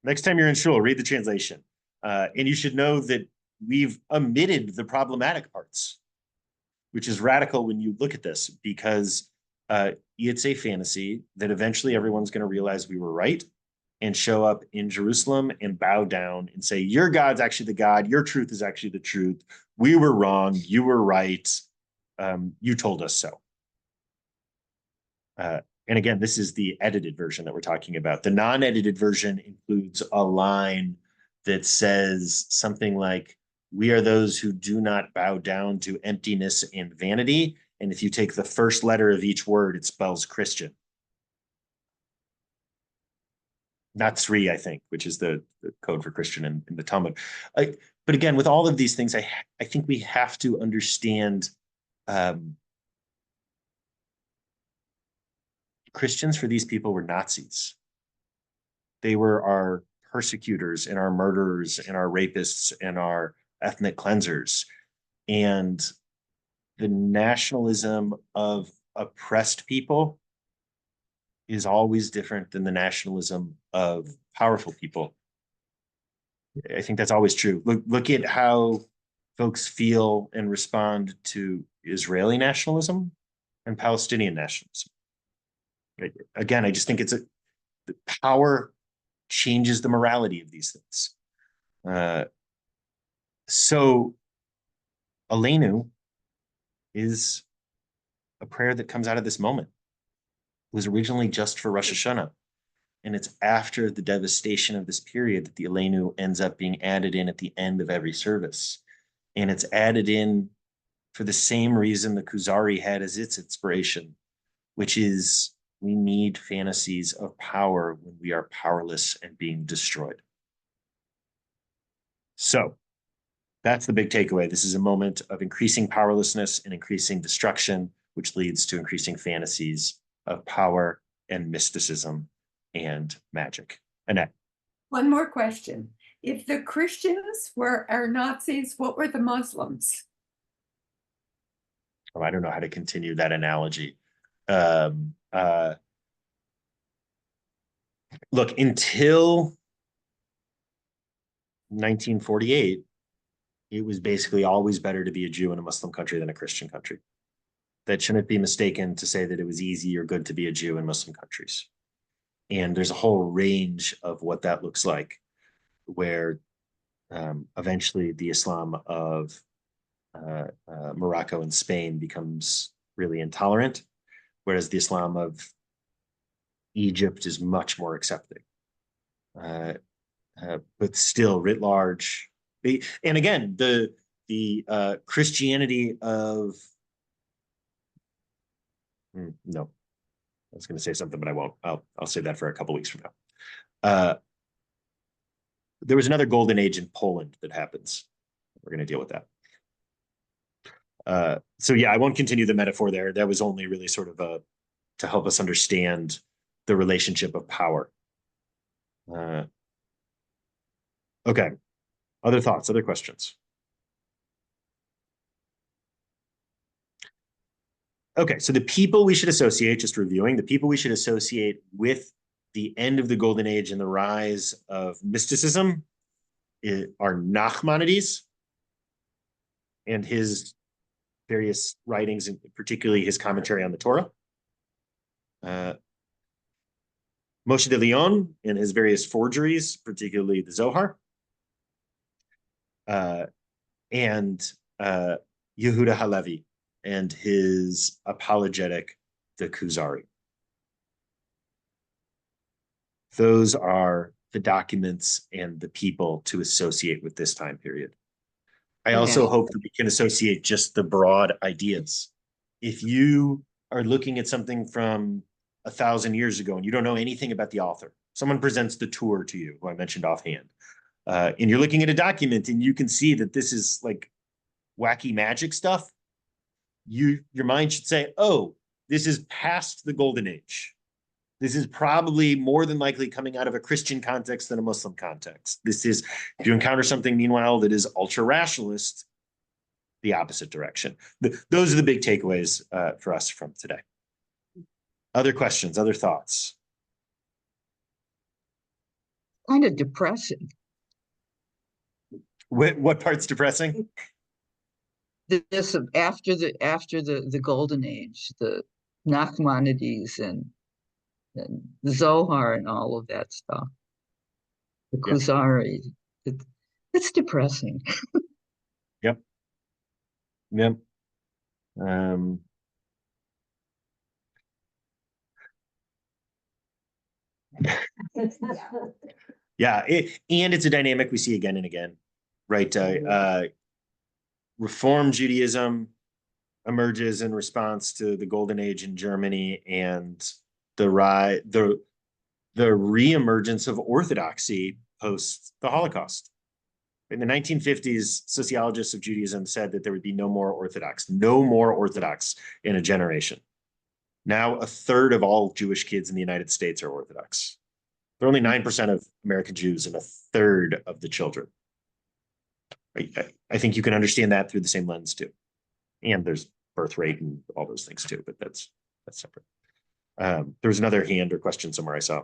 Next time you're in shul, read the translation. And you should know that we've omitted the problematic parts, which is radical when you look at this, because it's a fantasy that eventually everyone's going to realize we were right and show up in Jerusalem and bow down and say, your God's actually the God, your truth is actually the truth. We were wrong, you were right. You told us so. And again, this is the edited version that we're talking about. The non-edited version includes a line that says something like, we are those who do not bow down to emptiness and vanity. And if you take the first letter of each word, it spells Christian. Not Sri, I think, which is the code for Christian in the Talmud. But again, with all of these things, I think we have to understand Christians for these people were Nazis. They were our persecutors and our murderers and our rapists and our ethnic cleansers. And the nationalism of oppressed people is always different than the nationalism of powerful people. I think that's always true. Look at how folks feel and respond to Israeli nationalism and Palestinian nationalism. Again, I just think the power changes the morality of these things. So Aleinu is a prayer that comes out of this moment. It was originally just for Rosh Hashanah. And it's after the devastation of this period that the Aleinu ends up being added in at the end of every service. And it's added in for the same reason the Kuzari had as its inspiration, which is we need fantasies of power when we are powerless and being destroyed. So that's the big takeaway. This is a moment of increasing powerlessness and increasing destruction, which leads to increasing fantasies of power and mysticism and magic. Annette. One more question. If the Christians were our Nazis, what were the Muslims? Oh, I don't know how to continue that analogy. Look, until 1948, it was basically always better to be a Jew in a Muslim country than a Christian country. That shouldn't be mistaken to say that it was easy or good to be a Jew in Muslim countries. And there's a whole range of what that looks like, where eventually the Islam of Morocco and Spain becomes really intolerant, whereas the Islam of Egypt is much more accepting. But still, writ large, and again, the Christianity of no, I was going to say something, but I won't. I'll say that for a couple weeks from now. There was another golden age in Poland that happens. We're going to deal with that. So yeah, I won't continue the metaphor there. That was only really sort of to help us understand the relationship of power. Okay. Other thoughts, other questions? Okay, so the people we should associate, just reviewing, the people we should associate with the end of the Golden Age and the rise of mysticism are Nachmanides and his various writings, and particularly his commentary on the Torah. Moshe de Leon and his various forgeries, particularly the Zohar. And Yehuda Halevi and his apologetic, the Kuzari. Those are the documents and the people to associate with this time period. I also hope that we can associate just the broad ideas. If you are looking at something from 1,000 years ago and you don't know anything about the author, someone presents the tour to you, who I mentioned offhand, and you're looking at a document and you can see that this is like wacky magic stuff, your mind should say, oh, this is past the Golden Age. This is probably more than likely coming out of a Christian context than a Muslim context. This is, if you encounter something, meanwhile, that is ultra-rationalist, the opposite direction. Those are the big takeaways for us from today. Other questions, other thoughts? kind of depressing. What part's depressing? This after the golden age, the Nachmanides and the Zohar and all of that stuff. The Yeah. Kuzari. It's depressing. Yep. Yep. Um, yeah, and it's a dynamic we see again and again, right? Reform Judaism emerges in response to the Golden Age in Germany and the reemergence of Orthodoxy post the Holocaust. In the 1950s, sociologists of Judaism said that there would be no more Orthodox in a generation. Now, a third of all Jewish kids in the United States are Orthodox. There are only 9% of American Jews and a third of the children. I think you can understand that through the same lens too. And there's birth rate and all those things too, but that's separate. There was another hand or question somewhere I saw.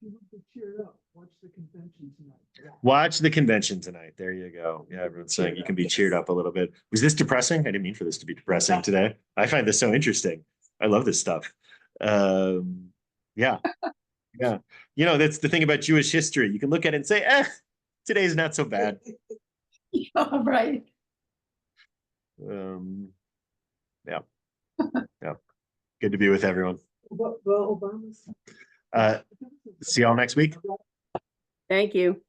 You have to cheer up. Watch the convention tonight. Watch the convention tonight. There you go. Yeah, everyone's saying you can be cheered up a little bit. Was this depressing? I didn't mean for this to be depressing today. I find this so interesting. I love this stuff. Yeah. Yeah. You know, that's the thing about Jewish history. You can look at it and say, today's not so bad. Yeah, right. Yeah. Yeah. Good to be with everyone. Well, Obama's. See y'all next week. Thank you.